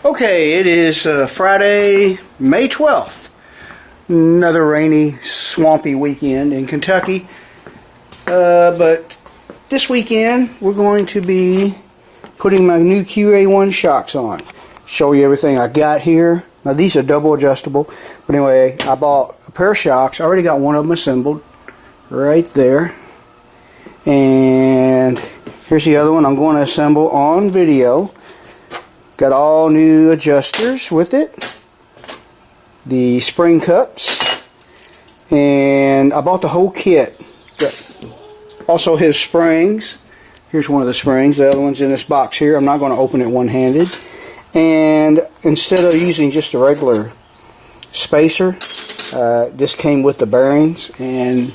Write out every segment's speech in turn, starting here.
Okay, it is Friday, May 12th. Another rainy, swampy weekend in Kentucky. But this weekend, we're going to be putting my new QA1 shocks on. Show you everything I got here. Now, these are double adjustable. But anyway, I bought a pair of shocks. I already got one of them assembled right there. And here's the other one I'm going to assemble on video. Got all new adjusters with it, the spring cups, and I bought the whole kit. Also his springs. Here's one of the springs. The other one's in this box here. I'm not going to open it one-handed. And instead of using just a regular spacer, this came with the bearings. And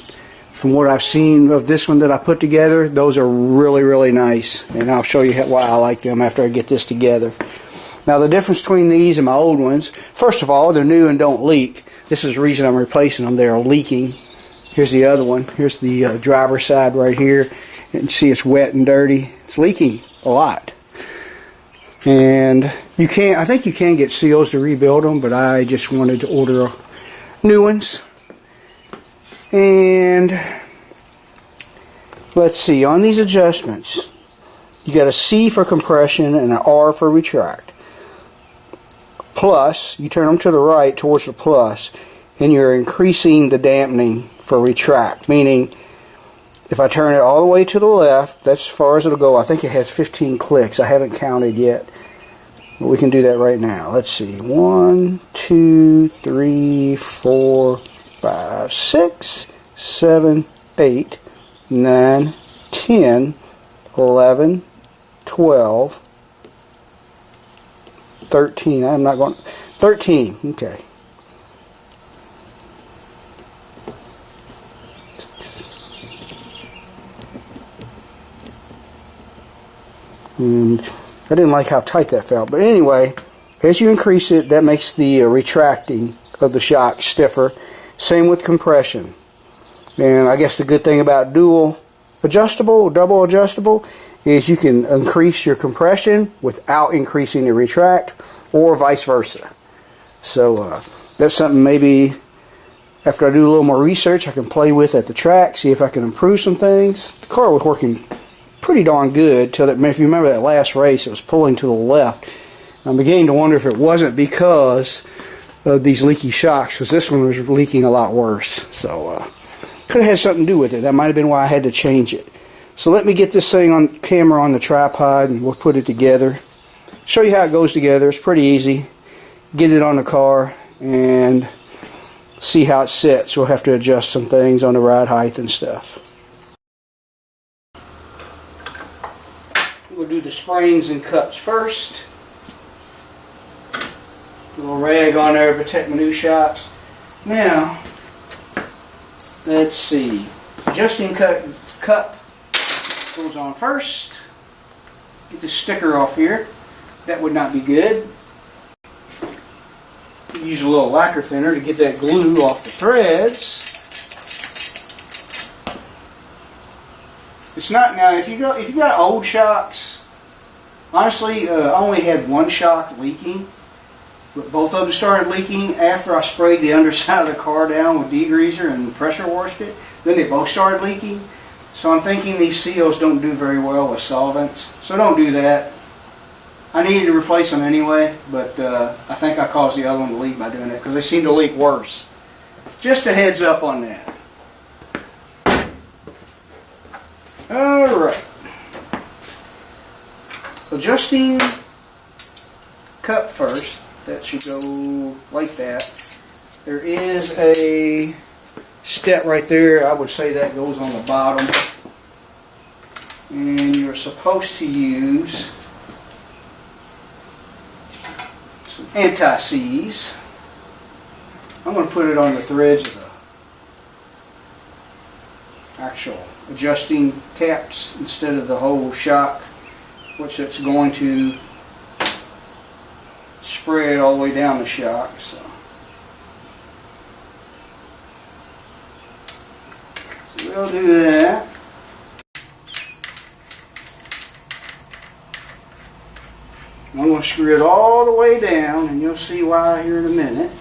from what I've seen of this one that I put together, those are really, really nice. And I'll show you why I like them after I get this together. Now, the difference between these and my old ones, first of all, they're new and don't leak. This is the reason I'm replacing them. They're leaking. Here's the other one. Here's the driver's side right here. And see, it's wet and dirty. It's leaking a lot. And you can't, I think you can get seals to rebuild them, but I just wanted to order new ones. And let's see, on these adjustments, you got a C for compression and an R for retract. Plus, you turn them to the right towards the plus, and you're increasing the dampening for retract, meaning if I turn it all the way to the left, that's as far as it'll go. I think it has 15 clicks. I haven't counted yet. But we can do that right now. Let's see. 1, 2, 3, 4, 5, 6, 7, 8, 9, 10, 11, 12, 13. I'm not going. 13. Okay. And I didn't like how tight that felt. But anyway, as you increase it, that makes the retracting of the shock stiffer. Same with compression. And I guess the good thing about dual adjustable, double adjustable, is you can increase your compression without increasing the retract, or vice versa. So that's something maybe after I do a little more research I can play with at the track, see if I can improve some things. The car was working pretty darn good till that, if you remember that last race, it was pulling to the left. I'm beginning to wonder if it wasn't because of these leaky shocks, because this one was leaking a lot worse. So could have had something to do with it. That might have been why I had to change it. So let me get this thing on camera on the tripod and we'll put it together. Show you how it goes together. It's pretty easy. Get it on the car and see how it sits. We'll have to adjust some things on the ride height and stuff. We'll do the springs and cups first. A little rag on there to protect my new shocks. Now, let's see. Adjusting cup goes on first. Get the sticker off here. That would not be good. Use a little lacquer thinner to get that glue off the threads. It's not now. If you got old shocks, honestly, I only had one shock leaking, but both of them started leaking after I sprayed the underside of the car down with degreaser and pressure washed it. Then they both started leaking. So I'm thinking these seals don't do very well with solvents. So don't do that. I needed to replace them anyway, but I think I caused the other one to leak by doing it because they seem to leak worse. Just a heads up on that. Alright. Adjusting cup first. That should go like that. There is a step right there. I would say that goes on the bottom. And you're supposed to use some anti-seize. I'm going to put it on the threads of the actual adjusting caps instead of the whole shock, which it's going to spread all the way down the shock. So we'll do that. I'm going to screw it all the way down, and you'll see why here in a minute.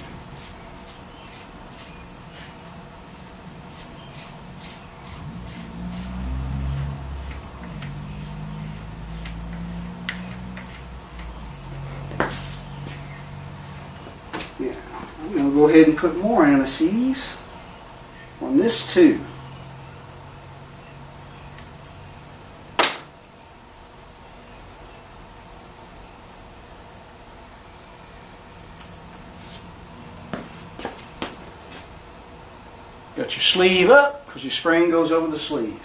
Yeah, I'm going to go ahead and put more antices on this too. Got your sleeve up because your spring goes over the sleeve.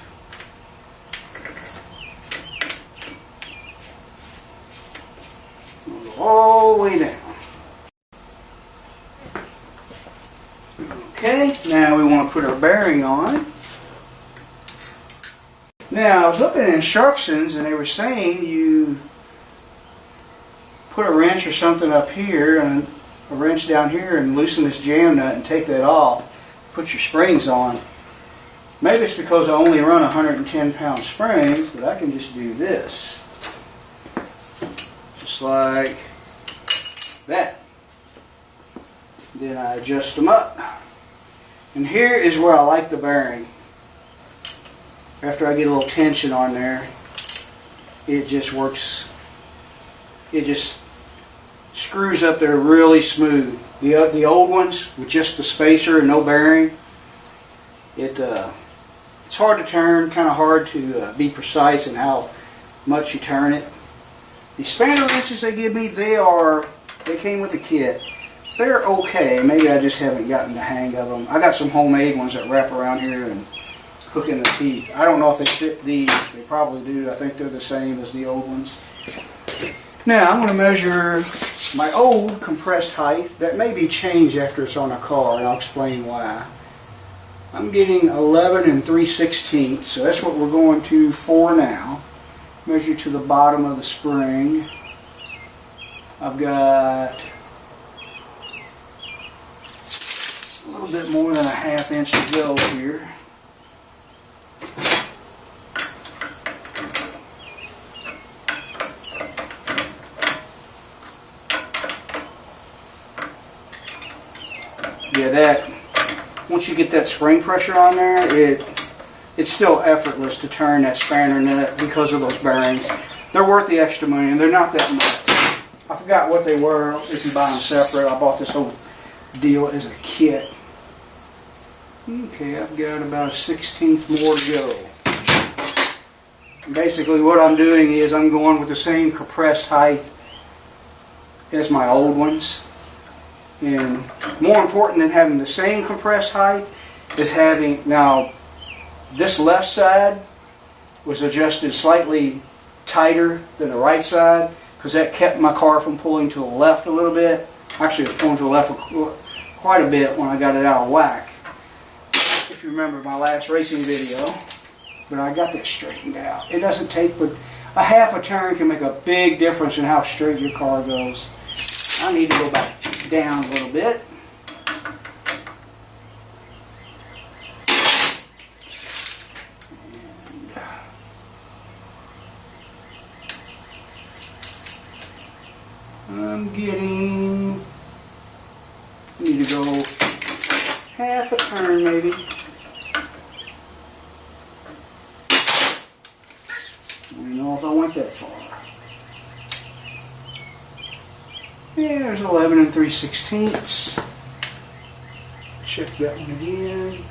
Go all the way down. Okay, now we want to put our bearing on. Now I was looking at instructions and they were saying you put a wrench or something up here and a wrench down here and loosen this jam nut and take that off. Put your springs on. Maybe it's because I only run 110-pound springs, but I can just do this. Just like that. Then I adjust them up. And here is where I like the bearing. After I get a little tension on there, it just works. It just screws up there really smooth. The old ones with just the spacer and no bearing, it's hard to turn, kind of hard to be precise in how much you turn it. The spanner wrenches they give me, they came with the kit. They're okay. Maybe I just haven't gotten the hang of them. I got some homemade ones that wrap around here and hook in the teeth. I don't know if they fit these. They probably do. I think they're the same as the old ones. Now I'm going to measure my old compressed height. That may be changed after it's on a car, and I'll explain why. I'm getting 11 3/16, so that's what we're going to for now. Measure to the bottom of the spring. I've got a little bit more than a ½ inch to go here. Yeah, that, once you get that spring pressure on there, it's still effortless to turn that spanner nut because of those bearings. They're worth the extra money, and they're not that much. I forgot what they were if you buy them separate. I bought this whole deal as a kit. Okay, I've got about a 1/16 more to go. Basically what I'm doing is I'm going with the same compressed height as my old ones. And more important than having the same compressed height is having, now this left side was adjusted slightly tighter than the right side because that kept my car from pulling to the left a little bit. Actually, it was pulling to the left quite a bit when I got it out of whack. If you remember my last racing video, but I got that straightened out. It doesn't take but a half a turn can make a big difference in how straight your car goes. I need to go back down a little bit. I'm getting, need to go half a turn maybe. I don't know if I went that far. Yeah, there's 11 3/16. Check that one again.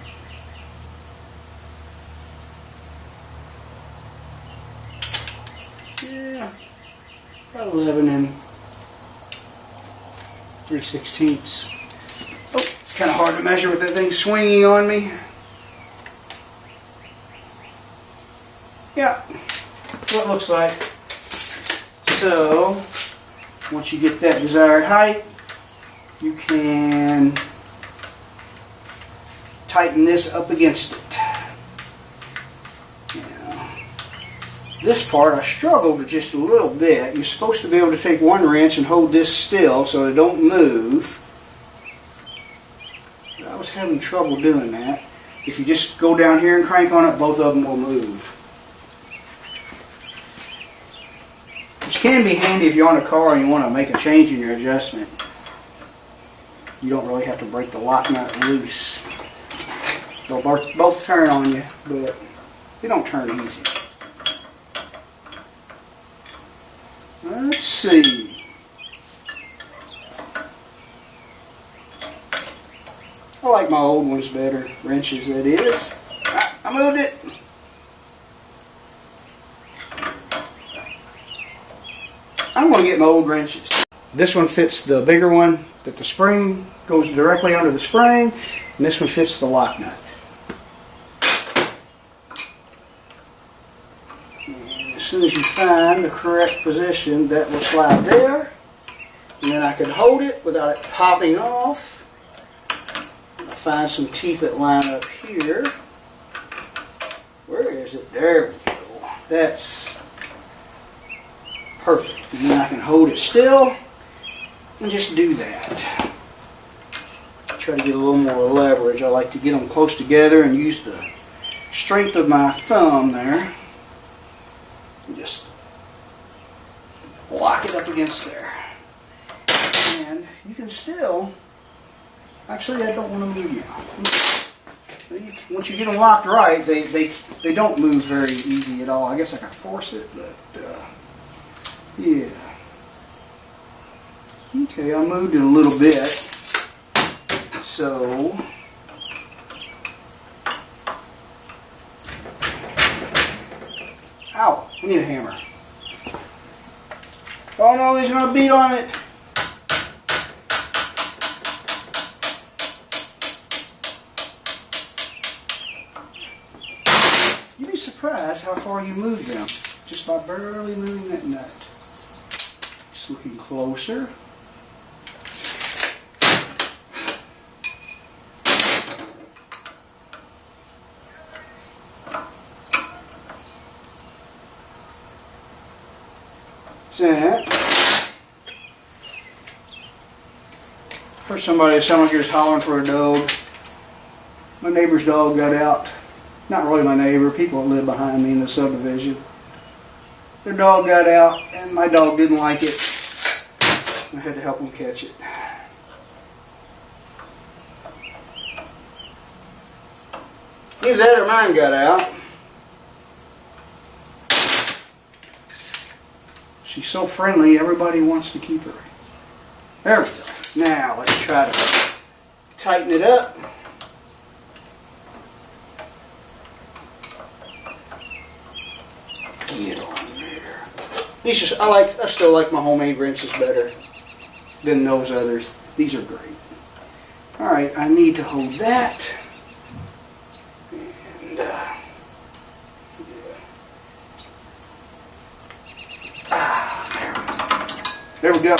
Yeah, about 11 3/16. Oh, it's kind of hard to measure with that thing swinging on me. Yeah, that's what it looks like. So, once you get that desired height, you can tighten this up against it. Now, this part I struggled just a little bit. You're supposed to be able to take one wrench and hold this still so it don't move. I was having trouble doing that. If you just go down here and crank on it, both of them will move. Which can be handy if you're on a car and you want to make a change in your adjustment. You don't really have to break the lock nut loose. They'll both turn on you, but they don't turn easy. Let's see. I like my old ones better. Wrenches, that is. I moved it. I'm going to get my old wrenches. This one fits the bigger one, that the spring goes directly under the spring, and this one fits the lock nut. And as soon as you find the correct position, that will slide there, and then I can hold it without it popping off. I find some teeth that line up here. Where is it? There we go. That's perfect. And then I can hold it still and just do that. Try to get a little more leverage. I like to get them close together and use the strength of my thumb there. And just lock it up against there. And you can still, actually I don't want to move you. Once you get them locked right, they don't move very easy at all. I guess I can force it, but yeah. Okay, I moved it a little bit. So ow, we need a hammer. Oh no, there's no bead on it. You'd be surprised how far you move them just by barely moving that nut. Just looking closer. Heard somebody someone here's hollering for a dog. My neighbor's dog got out. Not really my neighbor, people that live behind me in the subdivision. Their dog got out and my dog didn't like it. I had to help him catch it. Either that or mine got out. She's so friendly, everybody wants to keep her. There we go. Now, let's try to tighten it up. Get on there. These are, I still like my homemade wrenches better than those others. These are great. Alright, I need to hold that. And, there we go.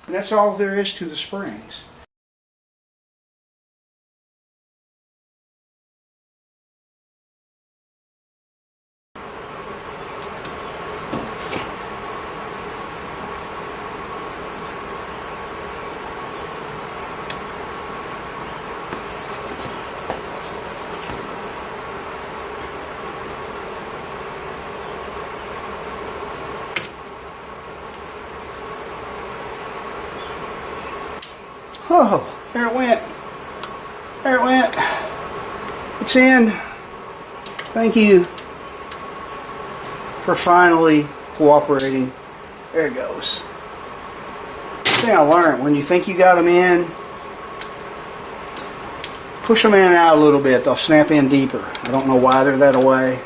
And that's all there is to the springs. Oh, there it went. There it went. It's in. Thank you for finally cooperating. There it goes. Thing I learned, when you think you got them in, push them in and out a little bit. They'll snap in deeper. I don't know why they're that way.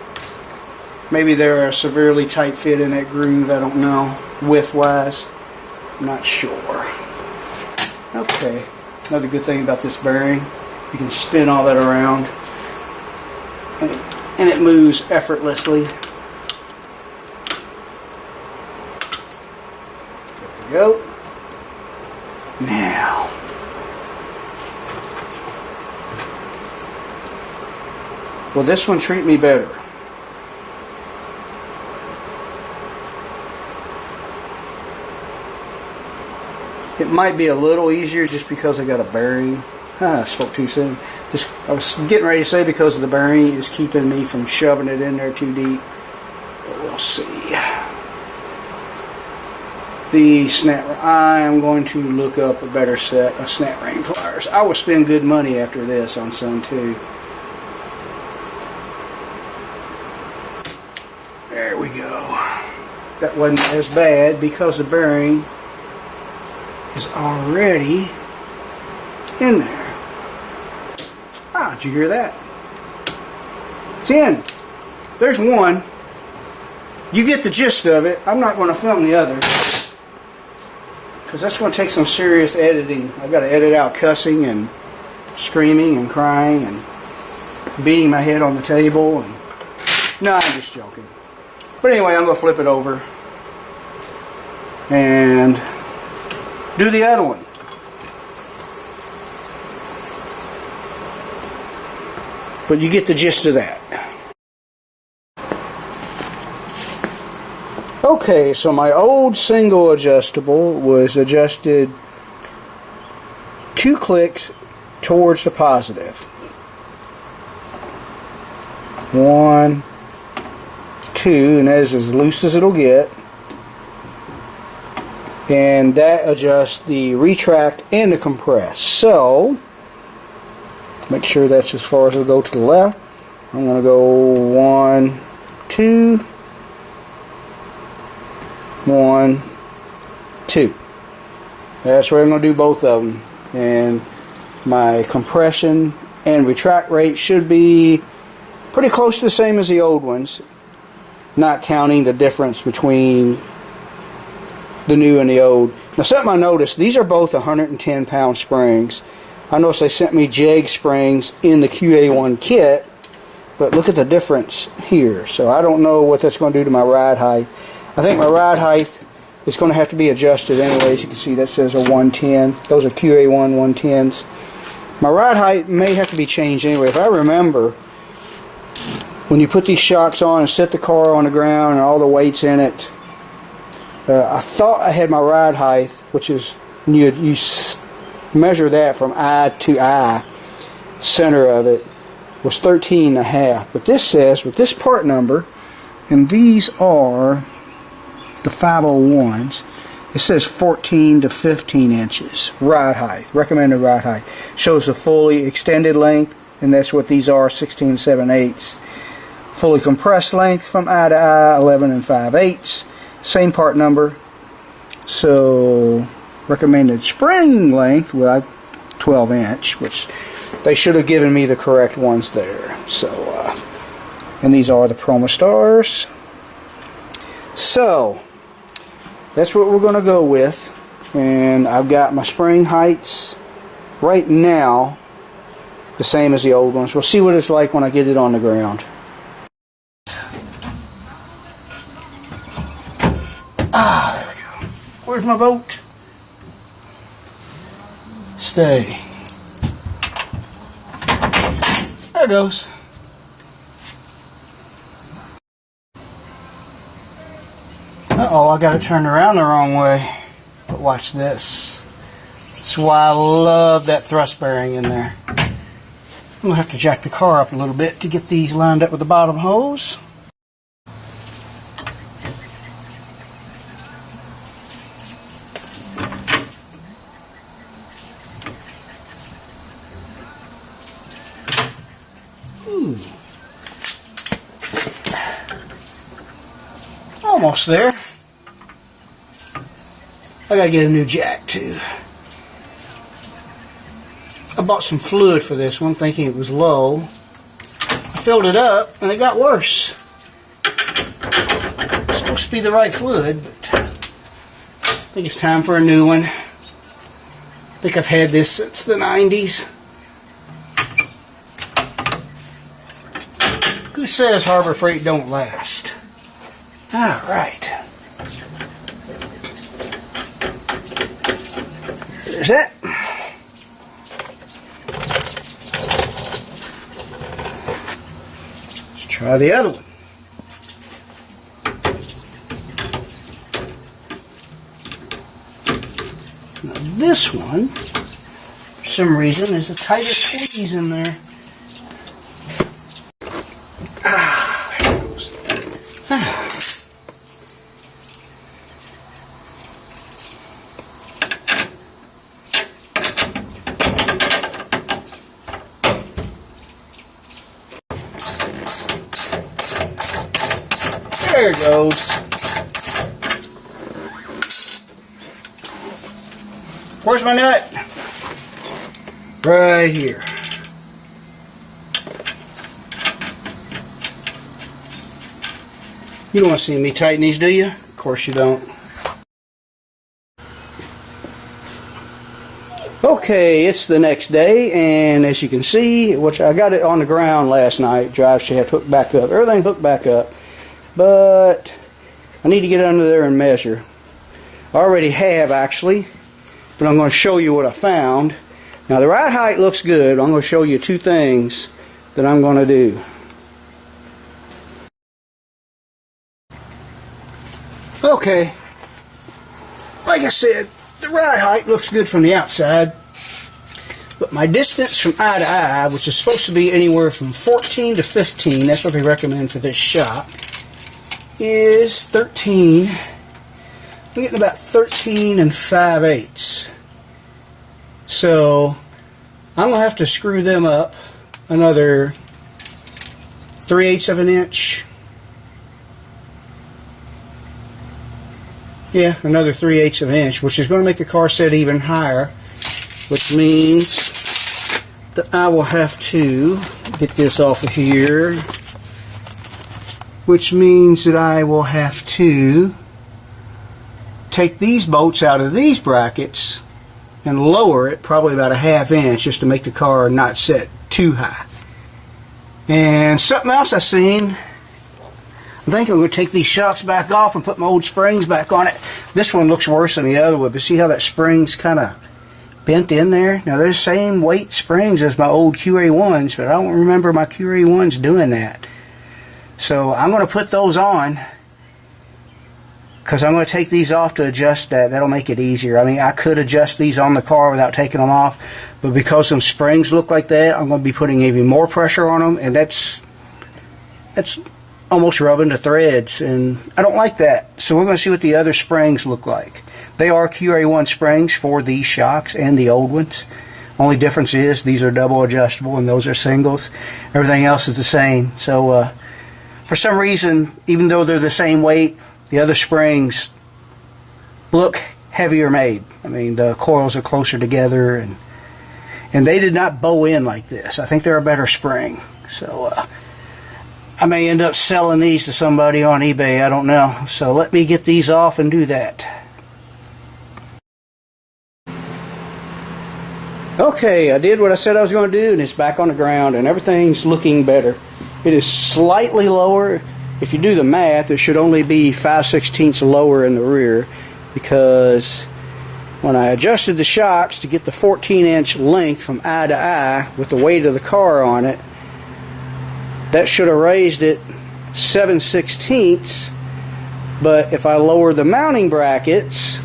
Maybe they're a severely tight fit in that groove. I don't know. Width-wise, I'm not sure. Okay, another good thing about this bearing, you can spin all that around and it moves effortlessly. There we go. Now, will this one treat me better? It might be a little easier just because I got a bearing. I spoke too soon. I was getting ready to say because of the bearing is keeping me from shoving it in there too deep. But we'll see. the snap. I am going to look up a better set of snap ring pliers. I will spend good money after this on some too. There we go. That wasn't as bad because the bearing is already in there. Ah, did you hear that? It's in. There's one. You get the gist of it. I'm not going to film the other because that's going to take some serious editing. I've got to edit out cussing and screaming and crying and beating my head on the table. And no, I'm just joking. But anyway, I'm going to flip it over and do the other one. But you get the gist of that. Okay, so my old single adjustable was adjusted 2 clicks towards the positive. 1, 2, and that is as loose as it'll get. And that adjusts the retract and the compress. So, make sure that's as far as it'll go to the left. I'm going to go 1, 2, 1, 2. That's where I'm going to do both of them. And my compression and retract rate should be pretty close to the same as the old ones, not counting the difference between the new and the old. Now, something I noticed, these are both 110 pound springs. I noticed they sent me jag springs in the QA1 kit, but look at the difference here. So I don't know what that's going to do to my ride height. I think my ride height is going to have to be adjusted anyway. As you can see, that says a 110. Those are QA1 110s. My ride height may have to be changed anyway. If I remember, when you put these shocks on and set the car on the ground and all the weights in it, I thought I had my ride height, which is, you measure that from eye to eye, center of it, was 13.5. But this says, with this part number, and these are the 501s, it says 14 to 15 inches ride height, recommended ride height. Shows a fully extended length, and that's what these are, 16 7/8. Fully compressed length from eye to eye, 11 5/8. Same part number. So recommended spring length, well, 12 inch, which they should have given me the correct ones there. So and these are the Promo Stars. So that's what we're going to go with. And I've got my spring heights right now the same as the old ones. We'll see what it's like when I get it on the ground. Ah, there we go. Where's my boat? Stay. There it goes. Uh-oh, I got it turned around the wrong way. But watch this. That's why I love that thrust bearing in there. I'm going to have to jack the car up a little bit to get these lined up with the bottom hose. Almost there. I gotta get a new jack too. I bought some fluid for this one thinking it was low. I filled it up and it got worse. It's supposed to be the right fluid, but I think it's time for a new one. I think I've had this since the 90s. Who says Harbor Freight don't last? Alright. There's that. Let's try the other one. Now this one, for some reason, is a tighter squeeze in there. There it goes. Where's my nut? Right here. You don't want to see me tighten these, do you? Of course you don't. Okay, it's the next day, and as you can see, which I got it on the ground last night, drive shaft hooked back up, everything hooked back up, but I need to get under there and measure. I already have, actually, but I'm going to show you what I found. Now the ride height looks good. I'm going to show you two things that I'm going to do. Okay, like I said, the ride height looks good from the outside, but my distance from eye to eye, which is supposed to be anywhere from 14 to 15, that's what they recommend for this shop, is 13. I'm getting about 13 and 5/8. So I'm going to have to screw them up another 3/8 of an inch. Yeah, another 3/8 of an inch, which is going to make the car set even higher, which means that I will have to get this off of here, which means that I will have to take these bolts out of these brackets and lower it probably about a 1/2 inch just to make the car not set too high. And something else I seen, I think I'm going to take these shocks back off and put my old springs back on it. This one looks worse than the other one, but see how that spring's kind of bent in there? Now they're the same weight springs as my old QA1s, but I don't remember my QA1s doing that. So I'm going to put those on, because I'm going to take these off to adjust that. That'll make it easier. I mean, I could adjust these on the car without taking them off, but because some springs look like that, I'm going to be putting even more pressure on them, and that's almost rubbing the threads, and I don't like that. So we're going to see what the other springs look like. They are QA1 springs for these shocks and the old ones. Only difference is these are double adjustable and those are singles. Everything else is the same. So for some reason, even though they're the same weight, the other springs look heavier made. I mean, the coils are closer together, and they did not bow in like this. I think they're a better spring. So I may end up selling these to somebody on eBay. I don't know. So let me get these off and do that. Okay, I did what I said I was going to do, and it's back on the ground, and everything's looking better. It is slightly lower. If you do the math, it should only be 5/16 lower in the rear, because when I adjusted the shocks to get the 14-inch length from eye to eye with the weight of the car on it, that should have raised it 7/16, but if I lower the mounting brackets,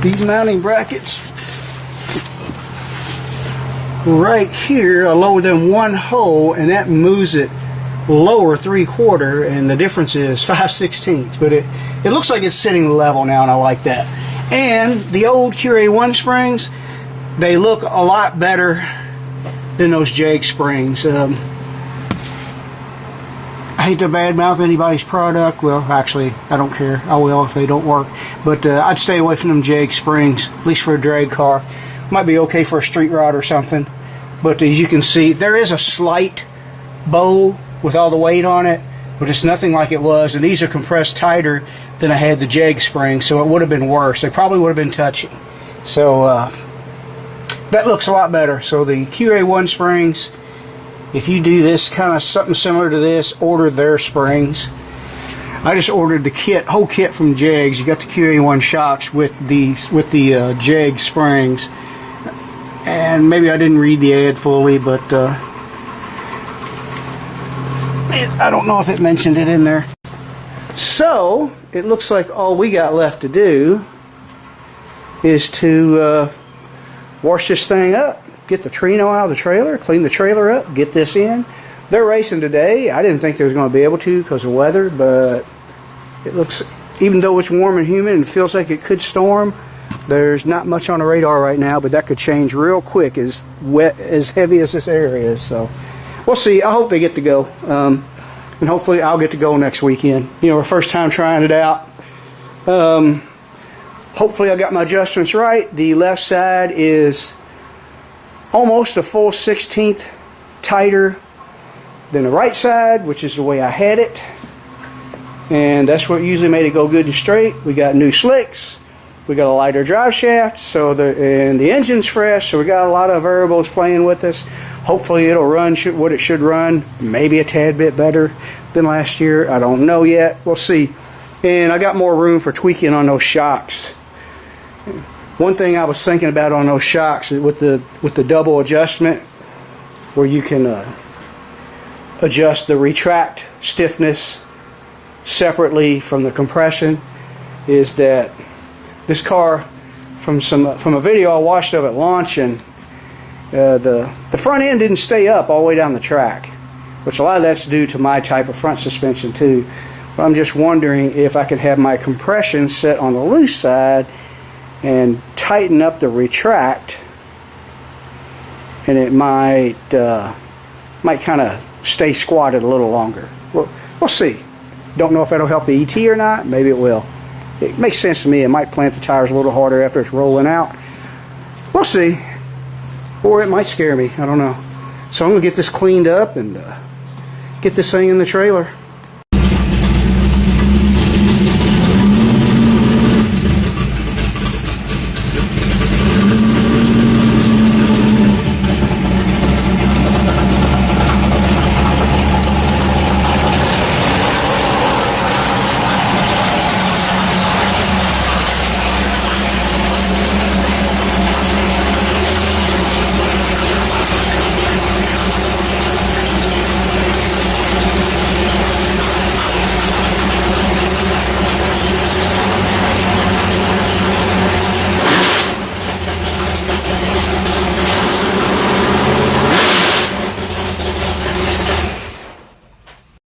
these mounting brackets right here, I lower them one hole, and that moves it lower 3/4, and the difference is 5/16. But it looks like it's sitting level now, and I like that. And the old QA1 springs, they look a lot better than those Jag springs. I hate to badmouth anybody's product. Well, actually, I don't care. I will if they don't work. But I'd stay away from them Jag springs, at least for a drag car. Might be okay for a street rod or something. But as you can see, there is a slight bow with all the weight on it, but it's nothing like it was. And these are compressed tighter than I had the Jag springs, so it would have been worse. They probably would have been touchy. So that looks a lot better. So the QA1 springs, if you do this kind of something similar to this, order their springs. I just ordered the whole kit from Jags. You got the QA1 shocks with the Jag springs, and maybe I didn't read the ad fully, but I don't know if it mentioned it in there. So it looks like all we got left to do is to wash this thing up, get the Trino out of the trailer, clean the trailer up, get this in. They're racing today. I didn't think they was going to be able to because of weather, but it looks, even though it's warm and humid and feels like it could storm, there's not much on the radar right now, but that could change real quick as wet, as heavy as this area is. So we'll see. I hope they get to go. and hopefully I'll get to go next weekend. You know, our first time trying it out. Hopefully I got my adjustments right. The left side is almost a full 1/16 tighter than the right side, which is the way I had it. And that's what usually made it go good and straight. We got new slicks. We got a lighter drive shaft, so and the engine's fresh, so we got a lot of variables playing with us. Hopefully it'll run what it should run, maybe a tad bit better than last year. I don't know yet. We'll see. And I got more room for tweaking on those shocks. One thing I was thinking about on those shocks with the double adjustment, where you can adjust the retract stiffness separately from the compression, is that this car, from a video I watched of it launching, the front end didn't stay up all the way down the track, which a lot of that's due to my type of front suspension too. But I'm just wondering if I could have my compression set on the loose side and tighten up the retract, and it might kind of stay squatted a little longer. We'll see. Don't know if that'll help the ET or not. Maybe it will. It makes sense to me. It might plant the tires a little harder after it's rolling out. We'll see. Or it might scare me. I don't know. So I'm going to get this cleaned up and get this thing in the trailer.